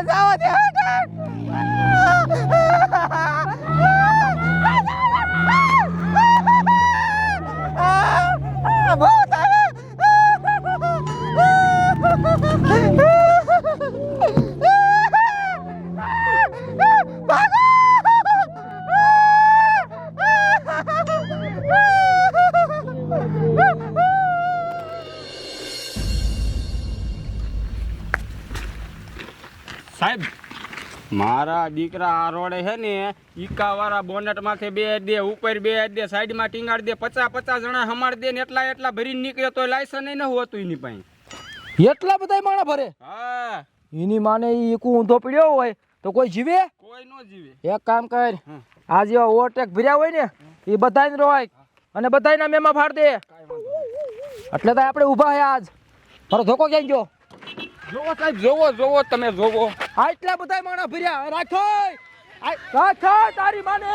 જાઓ દે ભૂત આવે સાહેબ મારા દીકરા આ રોડે છે ને ઈકા વાળા બોનેટ માંથી બે દે ઉપર બે દે સાઈડ માં ટીંગાડ દે 50 જણા હમાડ દે ને એટલા ભરીને નીકળે તો લાયસન્સ ન હોતું એની પાસે એટલા બધા માણા ભરે હા એની માને ઈકુ ઊંધો પડ્યો હોય તો કોઈ જીવે કોઈ નો જીવે એક કામ કર આ જે ઓવરટેક ભર્યા હોય ને એ બધાને રોય અને બધાના મેમાં ફાડ દે એટલે તો આપણે ઊભા હે આજ મારો ધોકો ક્યાં ગયો જોવો સાહેબ જોવો તમે જોવો આટલા બધા માણા ભર્યા રાખો તારી માને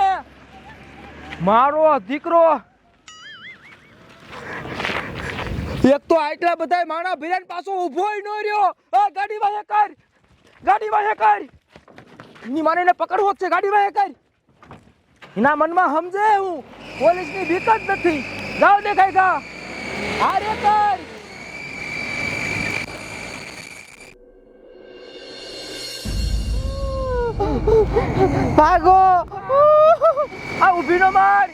મારો દીકરો એક તો આટલા બધા માણા ભર્યા પાછો ઊભો ન રહ્યો ગાડી વાહે કર ની માને ને પકડવો છે ગાડી વાહે કર એના મનમાં સમજે હું પોલીસની બીક જ નથી જાવ દેખાય કા આરે કર ભાગો આ ઊભી નો માર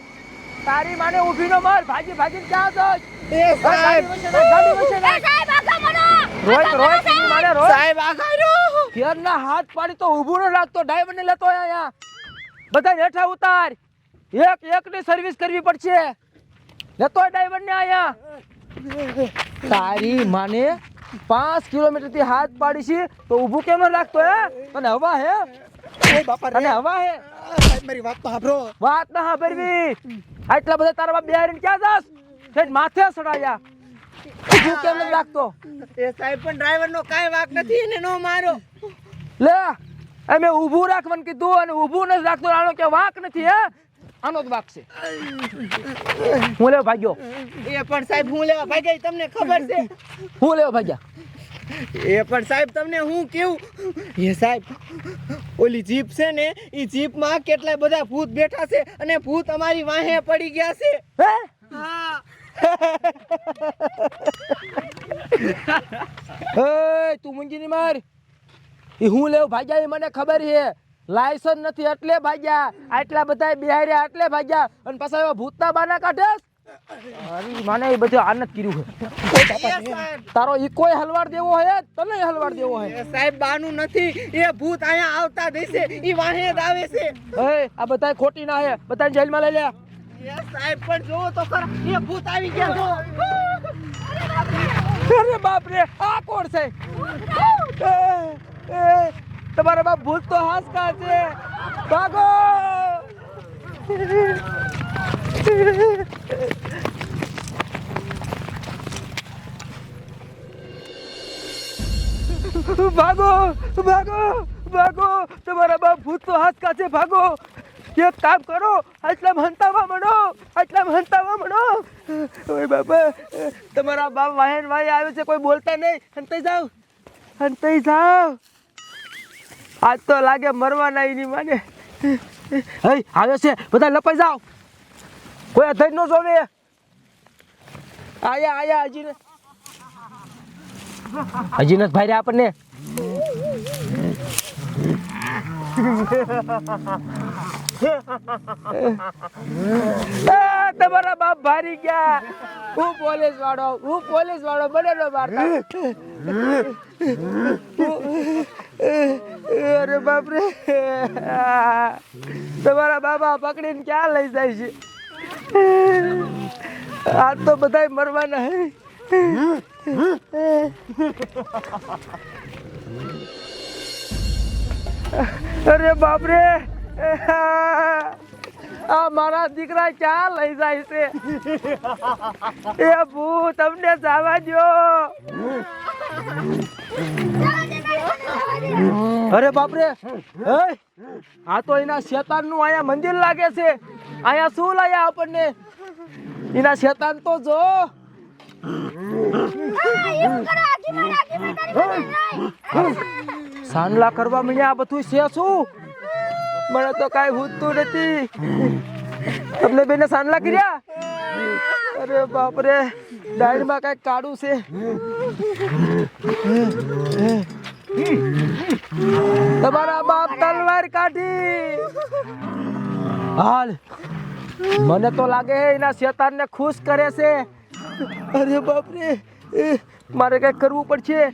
તારી માને ઊભી નો માર ભાગીને ક્યાં જાય એ સાહેબ ગાડી વચ્ચે સાહેબ આગા મનો રોય ની માને રોય સાહેબ આગા રહ્યો કેરના હાથ પાડી તો ઊભું ન રાખતો ડ્રાઈવર ને લેતો અહીંયા બધા હેઠા ઉતાર એક ની સર્વિસ કરવી પડશે લેતો ડ્રાઈવર ને અહીંયા તારી માને 5 કિલોમીટર થી હાથ પાડી છે તો ઊભું કેમ ન રાખતો હે અને હવા હે અને હવા હે સાહેબ મારી વાત તો સાંભળો વાત ના સાંભળવી આટલા બધા તારા બાપ બેહારીને ક્યાં જાસ સેજ માથે સડાયા ઊભું કેમ ન રાખતો એ સાહેબ પણ ડ્રાઈવર નો કાઈ વાક નથી એને નો મારો લે અમે ઊભું રાખવાનું કીધું અને ઊભું ન રાખતો આનો કે વાક નથી હે આનો જ વાક છે હું લેવા ભાગ્યો એ પણ સાહેબ હું લેવા ભાગ્યા તમને ખબર છે હું લેવા ભાગ્યા એ પણ સાહેબ તમને હું કેવું એ સાહેબ ઓલી જીપ છે ને ઈ જીપ માં કેટલા બધા ભૂત બેઠા છે અને ભૂત અમારી વાહે પડી ગયા છે હે હા એ તું મુંજી ની માર ઈ હું લેવ ભાગ્યા ઈ મને ખબર છે લાયસન્સ નથી એટલે ભાગ્યા આટલા બધા બિહાર્યા એટલે ભાગ્યા અને પાછા એવા ભૂતના બાના કાઢેસ અરે માને એ બધું આનંદ કર્યું છે તારો ઈ કોઈ હલવાડ દેવો હે તને હલવાડ દેવો હે એ સાહેબ બાનું નથી એ ભૂત અહીંયા આવતા દેશે ઈ વાહે જ આવે છે એ આ બધા ખોટી ના હે બધા જેલમાં લઈ લે એ સાહેબ પણ જોવો તો ખરા એ ભૂત આવી ગયા અરે બાપ રે આ કોણ છે એ તમારા બાપ ભૂત તો હાસકા છે ભાગો ભાગો તમારા બાપ ભૂત તો હાસકા છે ભાગો એક કામ કરો આટલા હંતાવા મણો ઓય બાબા તમારા બાપ વાહન વાહી આવે છે કોઈ બોલતા નહીં હંતાઈ જાવ આજ તો લાગે મરવાના એની માને હે આવે છે બધા લપાઈ જાવ કોઈ અધર નો જોવે આયા હજી નથી ભાઈ આપણને તમારા બાપ ભારી ગયા હું પોલીસ વાળો બનેલો મારતા અરે બાપ રે તમારા બાબા પકડીને ક્યાં લઈ જાય છે આ તો બધાય મરવાના હે અરે બાપ રે આ મારા દીકરા ક્યાં લઈ જાય છે એ ભૂત તમને જવા દો અરે બાપ રે આ તો એના શેતાન નું અહીંયા મંદિર લાગે છે અહીંયા શું લાયા આપણને એના શેતાન તો જો સાંડલા કરવા મળ્યા આ બધું છે શું મને તો કાંઈ ભૂતતું નથી તમને બેને સાંડલા કર્યા અરે બાપ રે ડાયરમાં કાંઈક કાઢું છે તમારા બાપ તલવાર કાઢી હાલ મને તો લાગે એના શેતાનને ખુશ કરે છે અરે બાપ રે મારે કંઈક કરવું પડશે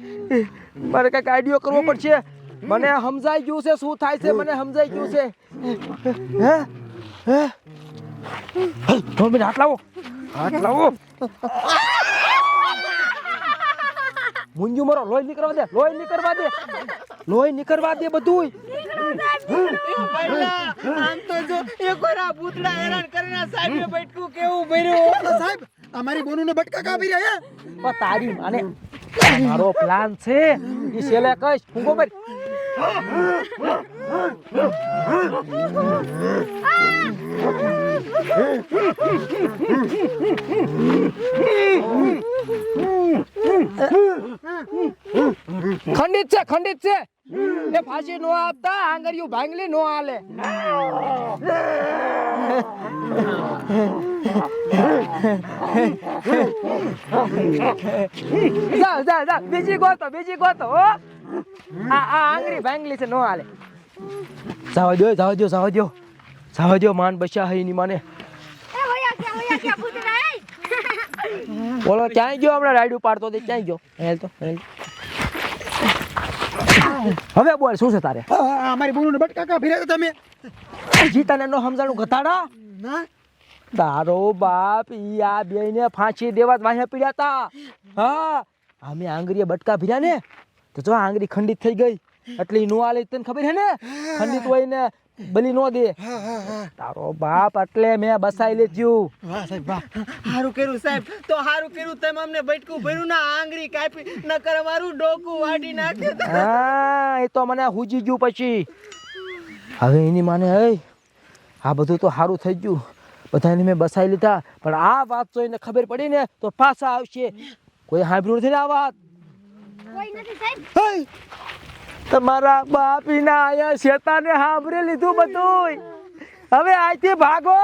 મારે કંઈક આઈડિયો કરવો પડશે મને સમજાઈ ગયું છે શું થાય છે મને સમજાઈ ગયું છે હે હે હાથ લાવો મુંજુ મારો લોહી નીકળવા દે બધું આમ તો જો એક વાર આ ભૂતડા હેરાન કરીને સાહેબે બટકું કેવું ભર્યું સાહેબ અમારી બોનુને બટકા કા ભર્યા હે પણ તારી માને મારો પ્લાન છે ઈ છેલે કઈશ ફૂંગો પર ખંડિત છે એ ફાંસી નો આપતા આંગળીઓ ભાંગલી નો હાલે જા બીજી ગોતો હો આ આંગળી ભાંગલી છે નો હાલે જાવ દો માન બચ્યા હઈ ની માને બોલો ક્યાંય ગયો હમણાં રાઈડ ઉપાડતો તે ક્યાંય ગયો હેલ તો હવે બોલ શું છે તારે અમારી બોનુને બટકા કા ભર્યા તમે જી તને નો સમજાણું ઘટાડા ના તારો બાપ ઈ આ બેયને ફાંસી દેવા જ વાહે પીડ્યા તા હા અમે આંગળીએ બટકા ભર્યા ને તો જો આંગળી ખંડિત થઈ ગઈ એટલે ઈ નો આલે તને ખબર હે ને ખંડિત હોય ને બલી નો દે તારો બાપ એટલે મેં બસાઈ લેજ્યું વાહ સાહેબ વાહ હારું કર્યું સાહેબ તો હારું કર્યું તમે અમને બટકું ભર્યું ના આંગળી કાપી નકર અમારું ડોકું વાટી નાખ્યું હા એ તો મને હુજી ગયું પછી હવે એની માને આ બધું તો સારું થઈ ગયું બધાને મેં બસાઈ લીધા પણ આ વાત તો એને ખબર પડી ને તો પાછા આવશે કોઈ સાંભળ્યું નથી ને આ વાત કોઈ નથી સાહેબ તમારા બાપીના આયા શેતાને સાંભળી લીધું બધું હવે અહીંથી ભાગો